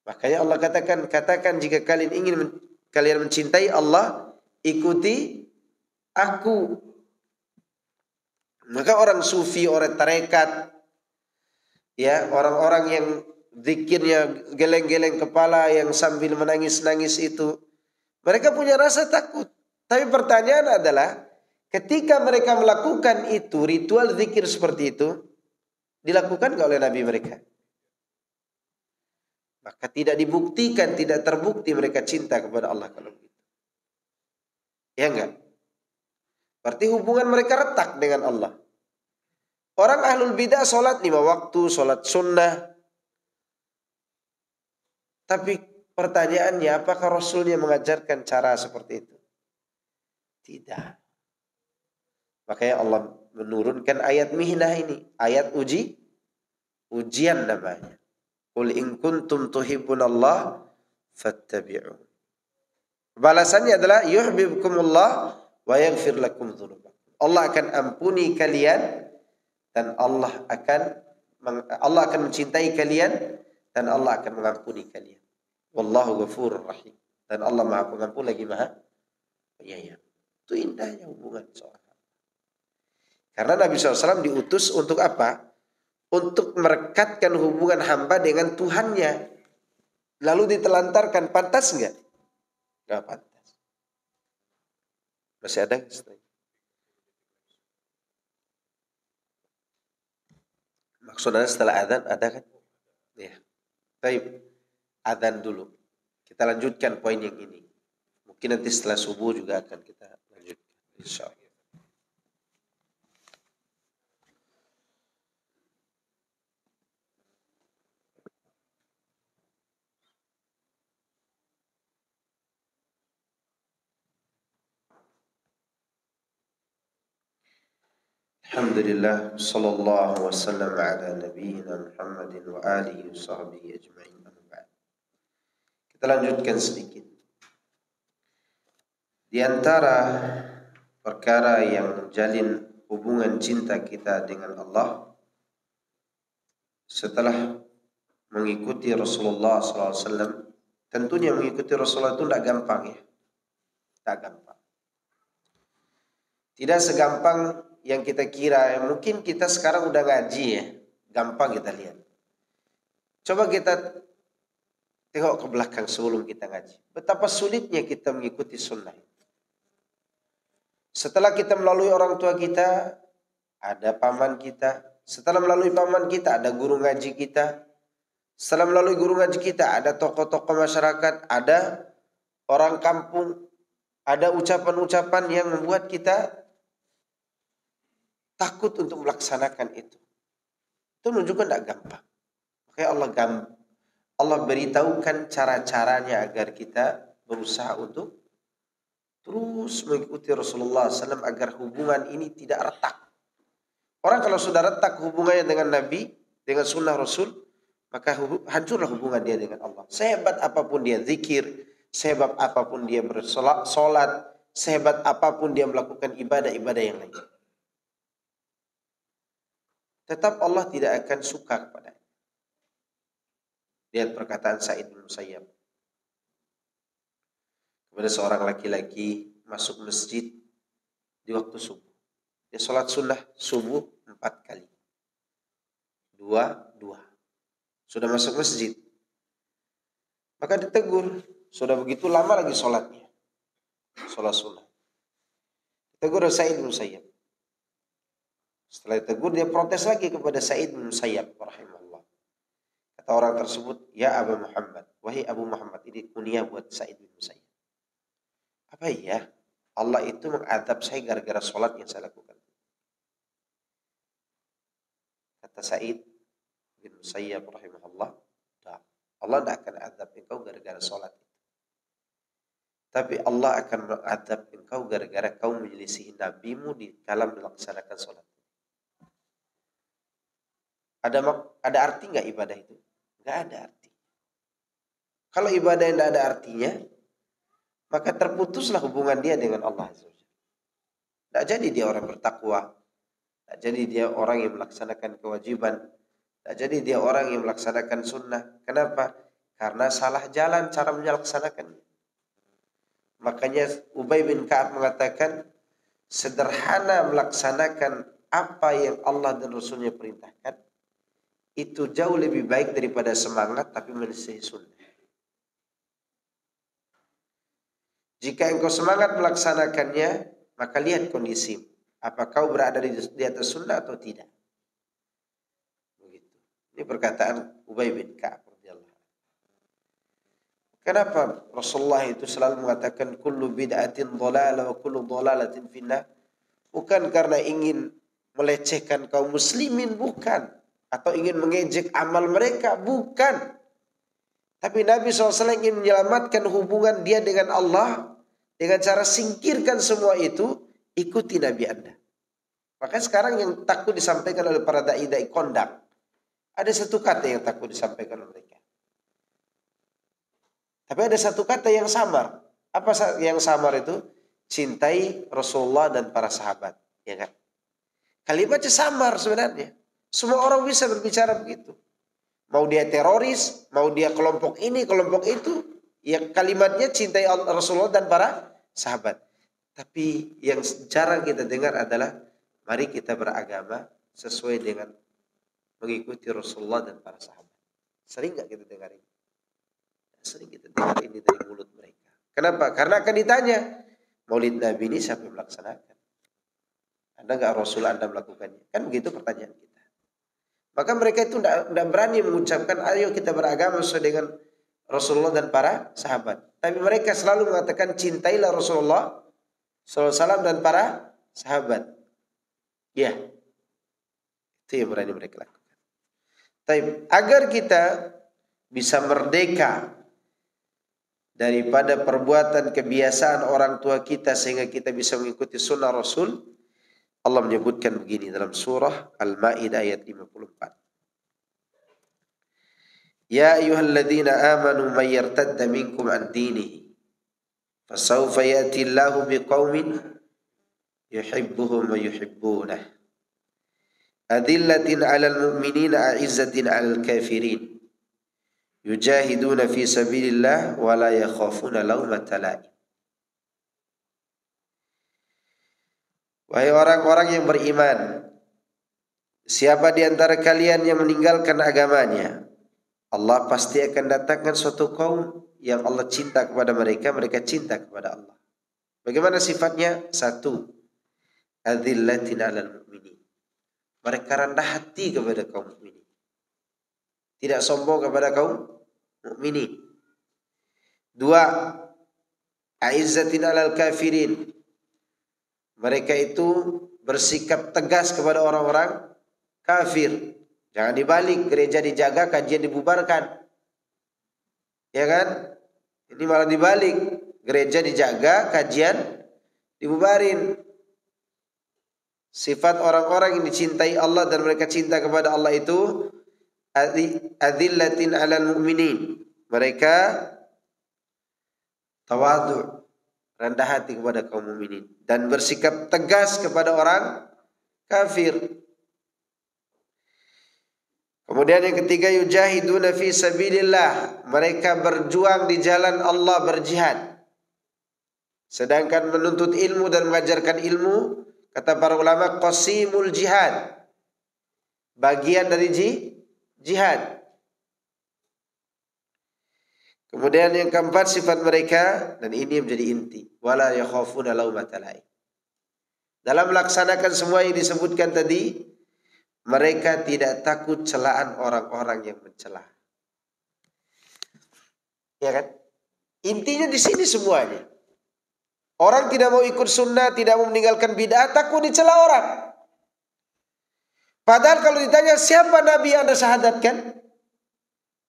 Makanya Allah katakan jika kalian mencintai Allah, ikuti aku. Maka orang sufi, orang tarekat, ya orang-orang yang zikirnya geleng-geleng kepala, yang sambil menangis-nangis itu, mereka punya rasa takut. Tapi pertanyaan adalah, ketika mereka melakukan itu, ritual zikir seperti itu, dilakukan nggak oleh Nabi mereka? Maka tidak dibuktikan, tidak terbukti mereka cinta kepada Allah kalau begitu. Ya enggak? Berarti hubungan mereka retak dengan Allah. Orang ahlul bidah sholat 5 waktu, sholat sunnah. Tapi pertanyaannya, apakah Rasulnya mengajarkan cara seperti itu? Tidak. Makanya Allah menurunkan ayat mihnah ini. Ayat ujian namanya. Qul in kuntum tuhibbunallah fattabi'un. Balasannya adalah yuhibbukumullah wa yaghfir lakum dzunubakum. Allah akan ampuni kalian dan Allah akan mencintai kalian dan Allah akan mengampuni kalian. Wallahu ghafurur rahim. Dan Allah Maha Pengampun lagi Maha Penyayang. Itu indahnya hubungan seorang. Karena Nabi SAW diutus untuk apa? Untuk merekatkan hubungan hamba dengan Tuhannya. Lalu ditelantarkan, pantas enggak? Enggak pantas. Masih ada? Maksudnya setelah adzan ada kan? Ya. Baik. Adzan dulu. Kita lanjutkan poin yang ini. Mungkin nanti setelah subuh juga akan kita lanjutkan. Insyaallah. Alhamdulillah, sallallahu wasallam ala nabiyyina Muhammadin wa alihi wa sahbihi ajma'in. Kita lanjutkan sedikit. Di antara perkara yang menjalin hubungan cinta kita dengan Allah setelah mengikuti Rasulullah SAW, tentunya mengikuti Rasulullah itu tidak gampang ya. Tidak gampang. Tidak segampang yang kita kira. Mungkin kita sekarang udah ngaji ya, gampang kita lihat. Coba kita tengok ke belakang sebelum kita ngaji. Betapa sulitnya kita mengikuti sunnah. Setelah kita melalui orang tua kita, ada paman kita. Setelah melalui paman kita, ada guru ngaji kita. Setelah melalui guru ngaji kita, ada tokoh-tokoh masyarakat, ada orang kampung, ada ucapan-ucapan yang membuat kita takut untuk melaksanakan itu. Itu menunjukkan tidak gampang. Makanya Allah beritahukan cara-caranya agar kita berusaha untuk terus mengikuti Rasulullah SAW agar hubungan ini tidak retak. Orang kalau sudah retak hubungannya dengan Nabi, dengan sunnah Rasul, maka hancurlah hubungan dia dengan Allah. Sehebat apapun dia zikir, sehebat apapun dia bersolat, sehebat apapun dia melakukan ibadah-ibadah yang lain, tetap Allah tidak akan suka kepadanya. Lihat perkataan Sa'id bin Musayyab kepada seorang laki-laki masuk masjid di waktu subuh. Dia sholat sunnah subuh 4 kali. 2. Sudah masuk masjid. Maka ditegur. Sudah begitu lama lagi sholatnya. Sholat sunnah. Ditegur Sa'id bin Musayyab. Setelah ditegur dia protes lagi kepada Sa'id bin Musayyab rahimahullah. Kata orang tersebut, ya Abu Muhammad, wahai Abu Muhammad, ini kunyah buat Sa'id bin Musayyab. Apa ya? Allah itu mengadab saya gara-gara sholat yang saya lakukan. Kata Sa'id bin Musayyab rahimahullah, Allah tidak akan adab engkau gara-gara sholat. Tapi Allah akan mengadab engkau gara-gara kau menyelisihi nabimu di dalam melaksanakan sholat. Ada arti nggak ibadah itu? Nggak ada arti. Kalau ibadah yang tidak ada artinya, maka terputuslah hubungan dia dengan Allah. Tidak jadi dia orang bertakwa, tidak jadi dia orang yang melaksanakan kewajiban, tidak jadi dia orang yang melaksanakan sunnah. Kenapa? Karena salah jalan cara melaksanakannya. Makanya Ubay bin Ka'ab mengatakan, sederhana melaksanakan apa yang Allah dan Rasulnya perintahkan, itu jauh lebih baik daripada semangat tapi menyelesaikan sunnah. Jika engkau semangat melaksanakannya, maka lihat kondisi. Apa kau berada di atas sunnah atau tidak? Begitu. Ini perkataan Ubay bin Ka'ab. Kenapa Rasulullah itu selalu mengatakan kullu bid'atin dhalalah wa kullu dhalalatin finnar? Bukan karena ingin melecehkan kaum muslimin, bukan. Atau ingin mengejek amal mereka, bukan. Tapi Nabi SAW ingin menyelamatkan hubungan dia dengan Allah. Dengan cara singkirkan semua itu, ikuti Nabi Anda. Makanya sekarang yang takut disampaikan oleh para da'i-da'i kondang. Ada satu kata yang takut disampaikan oleh mereka. Tapi ada satu kata yang samar. Apa yang samar itu? Cintai Rasulullah dan para sahabat. Ya kan? Kalimatnya samar sebenarnya. Semua orang bisa berbicara begitu. Mau dia teroris, mau dia kelompok ini, kelompok itu. Ya kalimatnya cintai Rasulullah dan para sahabat. Tapi yang jarang kita dengar adalah mari kita beragama sesuai dengan mengikuti Rasulullah dan para sahabat. Sering gak kita dengar ini? Sering kita dengar ini dari mulut mereka. Kenapa? Karena akan ditanya, Maulid Nabi ini siapa yang melaksanakan? Ada nggak Rasul Anda melakukannya? Kan begitu pertanyaan kita. Maka mereka itu tidak berani mengucapkan, ayo kita beragama sesuai dengan Rasulullah dan para sahabat. Tapi mereka selalu mengatakan, cintailah Rasulullah SAW dan para sahabat. Ya, itu yang berani mereka lakukan. Tapi agar kita bisa merdeka daripada perbuatan kebiasaan orang tua kita sehingga kita bisa mengikuti sunnah Rasul, Allah menyebutkan begini dalam surah Al-Maidah ayat 54. Ya ayyuhalladzina amanu may yartadda minkum an dinihi fasawfa ya'ti Allahu biqaumin yuhibbuhum wa yuhibbunah adillatin 'alal mu'minina a'izzatin 'alal kafirin yujahiduna fi sabilillah wa la yakhafuna laumata laim. Wahai orang-orang yang beriman, siapa di antara kalian yang meninggalkan agamanya, Allah pasti akan datangkan suatu kaum yang Allah cinta kepada mereka, mereka cinta kepada Allah. Bagaimana sifatnya? Satu, adzillatin 'alal mu'minin. Mereka rendah hati kepada kaum mukminin. Tidak sombong kepada kaum mukminin. Dua, aizzatin 'alal kafirin. Mereka itu bersikap tegas kepada orang-orang kafir. Jangan dibalik, gereja dijaga, kajian dibubarkan. Ya kan? Ini malah dibalik. Gereja dijaga, kajian dibubarin. Sifat orang-orang yang dicintai Allah dan mereka cinta kepada Allah itu adillatin 'alal mu'minin. Mereka tawadu, rendah hati kepada kaum mukminin dan bersikap tegas kepada orang kafir. Kemudian yang ketiga, yujahiduna fi sabilillah. Mereka berjuang di jalan Allah, berjihad. Sedangkan menuntut ilmu dan mengajarkan ilmu, kata para ulama, qasimul jihad. Bagian dari jihad. Kemudian yang keempat, sifat mereka, dan ini menjadi inti, wala yakhafuna laumata laim. Dalam melaksanakan semua yang disebutkan tadi, mereka tidak takut celaan orang-orang yang mencela. Ya kan? Intinya di sini semuanya. Orang tidak mau ikut sunnah, tidak mau meninggalkan bid'ah, takut dicela orang. Padahal kalau ditanya siapa Nabi yang Anda syahadatkan?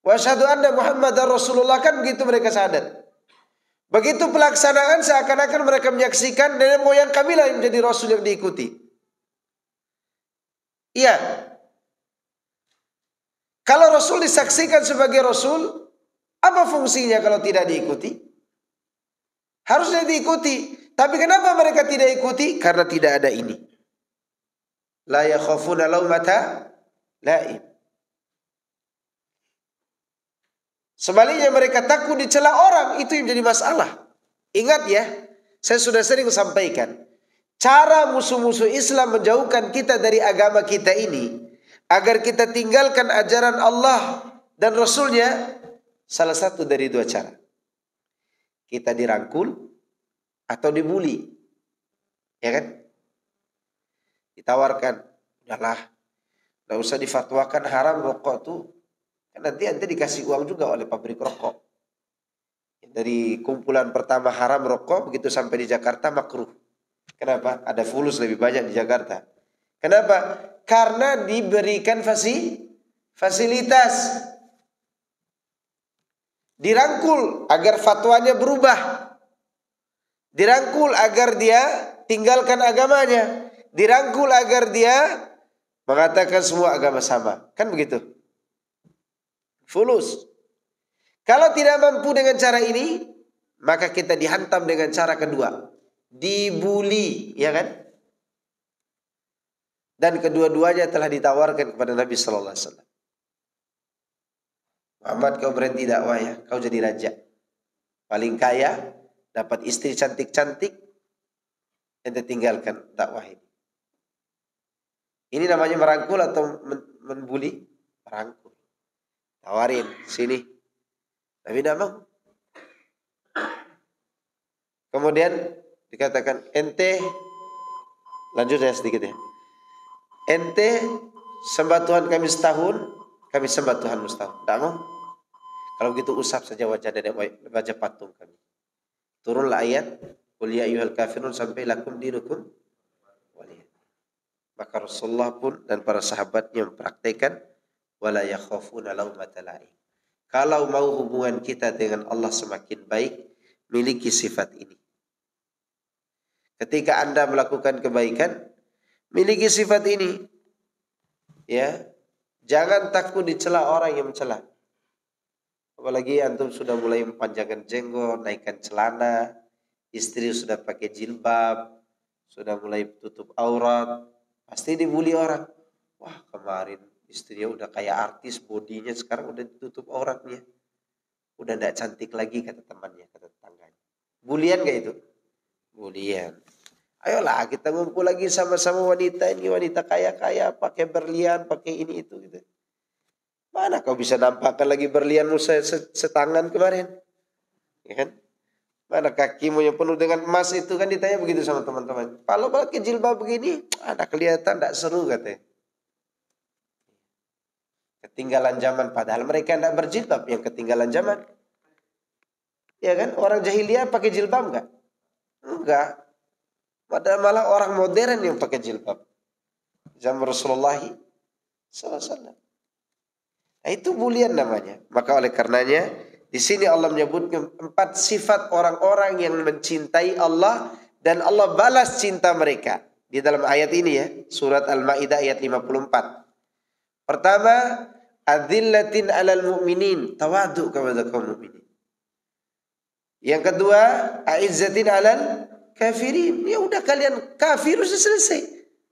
Wa asyhadu anna Muhammadar Rasulullah, kan begitu mereka syahadat. Begitu pelaksanaan seakan-akan mereka menyaksikan nenek moyang kami lah yang menjadi Rasul yang diikuti. Iya. Kalau Rasul disaksikan sebagai Rasul, apa fungsinya kalau tidak diikuti? Harusnya diikuti. Tapi kenapa mereka tidak ikuti? Karena tidak ada ini. La yakhafuna laumata laim. Sebaliknya mereka takut dicela orang, itu yang jadi masalah. Ingat ya, saya sudah sering sampaikan. Cara musuh-musuh Islam menjauhkan kita dari agama kita ini agar kita tinggalkan ajaran Allah dan Rasulnya, salah satu dari dua cara. Kita dirangkul atau dibuli. Ya kan? Ditawarkan, udahlah, nggak usah difatwakan haram rokok tuh. Kan nanti dikasih uang juga oleh pabrik rokok. Dari kumpulan pertama haram rokok, begitu sampai di Jakarta makruh. Kenapa? Ada fulus lebih banyak di Jakarta. Kenapa? Karena diberikan fasilitas. Dirangkul agar fatwanya berubah. Dirangkul agar dia tinggalkan agamanya. Dirangkul agar dia mengatakan semua agama sama. Kan begitu? Fulus. Kalau tidak mampu dengan cara ini, maka kita dihantam dengan cara kedua. Dibuli, ya kan? Dan kedua-duanya telah ditawarkan kepada Nabi Sallallahu Alaihi Wasallam. Muhammad, kau berhenti dakwah ya, kau jadi raja. Paling kaya, dapat istri cantik-cantik, ente tinggalkan dakwah ini. Ini namanya merangkul atau membuli? Merangkul. Tawarin, sini. Tapi tidak mau. Kemudian dikatakan, ente, lanjut ya sedikit ya. Ente sembah Tuhan kami setahun, kami sembah Tuhanmu setahun. Tidak mau. Kalau begitu usap saja wajah dan wajah patung kami. Turunlah ayat, qul ya ayyuhal kafirun sampai lakum dinukum waliyah. Maka Rasulullah pun dan para sahabatnya mempraktikkan wala yakhafuna laumata la'im. Kalau mau hubungan kita dengan Allah semakin baik, miliki sifat ini. Ketika Anda melakukan kebaikan, miliki sifat ini. Ya. Jangan takut dicela orang yang mencela. Apalagi antum sudah mulai memanjangkan jenggot, naikkan celana, istri sudah pakai jilbab, sudah mulai tutup aurat, pasti dibully orang. Wah, kemarin istrinya udah kayak artis, bodinya sekarang udah ditutup auratnya. Udah tidak cantik lagi, kata temannya, kata tetangganya. Bulian gak itu? Bulian. Ayolah kita ngumpul lagi sama-sama wanita ini, wanita kaya-kaya, pakai berlian, pakai ini itu gitu. Mana kau bisa nampakkan lagi berlianmu setangan kemarin? Ya kan? Mana kakimu yang penuh dengan emas itu kan ditanya begitu sama teman-teman. Kalau pakai jilbab begini, ada kelihatan tidak seru katanya. Ketinggalan zaman, padahal mereka tidak berjilbab, yang ketinggalan zaman. Ya kan? Orang jahiliyah pakai jilbab enggak? Enggak. Padahal malah orang modern yang pakai jilbab. Zaman Rasulullah SAW. Nah, itu bulian namanya. Maka oleh karenanya di sini Allah menyebutkan 4 sifat orang-orang yang mencintai Allah dan Allah balas cinta mereka di dalam ayat ini ya, surat Al-Maidah ayat 54. Pertama, adzillatin 'alal mu'minin, tawadu kepada kaum mukminin. Yang kedua, aizzatin 'alal kafirin. Ya udah kalian kafir sudah selesai.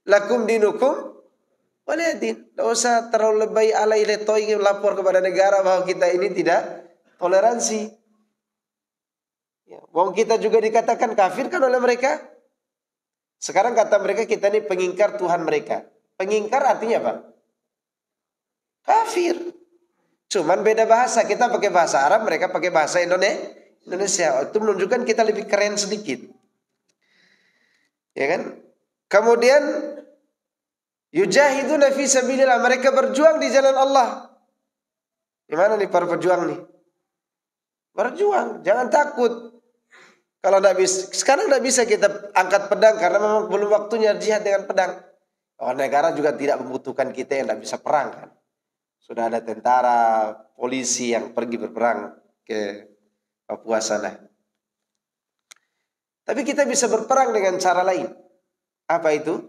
Lakum dinukum waliyadin. Tidak usah terlalu lebay alay letoy lapor kepada negara bahwa kita ini tidak toleransi. Ya, wong kita juga dikatakan kafir kan oleh mereka. Sekarang kata mereka kita ini pengingkar Tuhan mereka. Pengingkar artinya apa? Kafir. Cuman beda bahasa. Kita pakai bahasa Arab, mereka pakai bahasa Indonesia. Itu menunjukkan kita lebih keren sedikit. Ya kan? Kemudian yujahiduna fi sabilillah, mereka berjuang di jalan Allah. Gimana nih para pejuang nih? Berjuang, jangan takut. Kalau tidak bisa, sekarang tidak bisa kita angkat pedang karena memang belum waktunya jihad dengan pedang. Orang negara juga tidak membutuhkan kita yang tidak bisa perang kan. Sudah ada tentara, polisi yang pergi berperang ke Papua sana. Tapi kita bisa berperang dengan cara lain. Apa itu?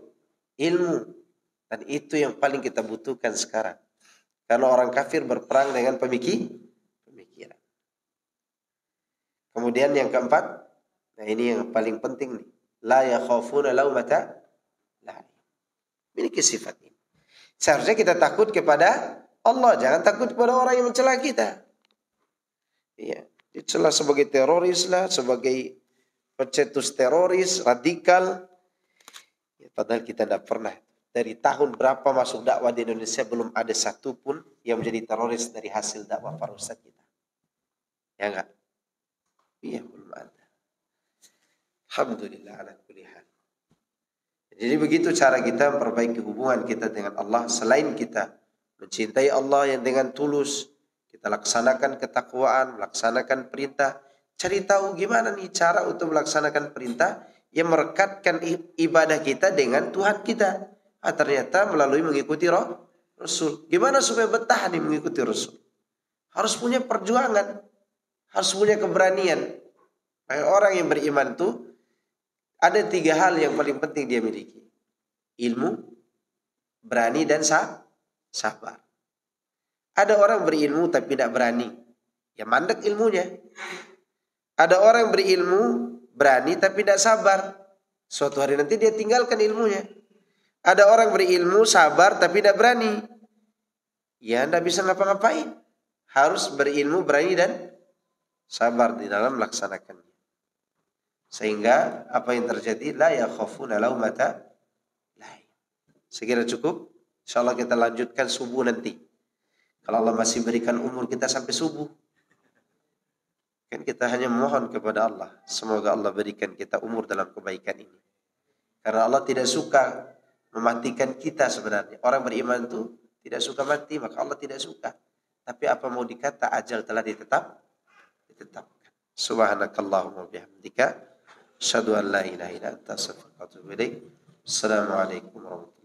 Ilmu. Dan itu yang paling kita butuhkan sekarang. Karena orang kafir berperang dengan pemikiran. Kemudian yang keempat, nah ini yang paling penting nih. La yakhafuna laumata la'im. Miliki sifat ini. Seharusnya kita takut kepada Allah, jangan takut kepada orang yang mencela kita. Iya, dicela sebagai teroris lah, sebagai pencetus teroris, radikal. Ya, padahal kita tidak pernah. Dari tahun berapa masuk dakwah di Indonesia belum ada satupun yang menjadi teroris dari hasil dakwah para ustaz kita. Ya enggak? Iya, belum ada. Alhamdulillah ala kulli hal. Jadi begitu cara kita memperbaiki hubungan kita dengan Allah. Selain kita mencintai Allah yang dengan tulus, kita laksanakan ketakwaan, melaksanakan perintah. Cari tahu gimana nih cara untuk melaksanakan perintah yang merekatkan ibadah kita dengan Tuhan kita. Ternyata melalui mengikuti Rasul. Gimana supaya betah nih mengikuti Rasul? Harus punya perjuangan, harus punya keberanian. Orang yang beriman itu ada 3 hal yang paling penting dia miliki. Ilmu, berani, dan sabar. Ada orang berilmu tapi tidak berani. Ya mandek ilmunya. Ada orang berilmu, berani tapi tidak sabar. Suatu hari nanti dia tinggalkan ilmunya. Ada orang berilmu, sabar tapi tidak berani. Ya tidak bisa ngapa-ngapain. Harus berilmu, berani, dan sabar di dalam melaksanakannya. Sehingga apa yang terjadi? La yakhafuna laumata laim. Sekira cukup. InsyaAllah kita lanjutkan subuh nanti. Kalau Allah masih berikan umur kita sampai subuh. Kan kita hanya mohon kepada Allah. Semoga Allah berikan kita umur dalam kebaikan ini. Karena Allah tidak suka mematikan kita sebenarnya. Orang beriman itu tidak suka mati, maka Allah tidak suka. Tapi apa mau dikata, ajal telah ditetapkan. Subhanakallahumma bihamdika asyhadu an la ilaha illa anta astaghfiruka wa atubu ilaik. Assalamualaikum warahmatullahi wabarakatuh.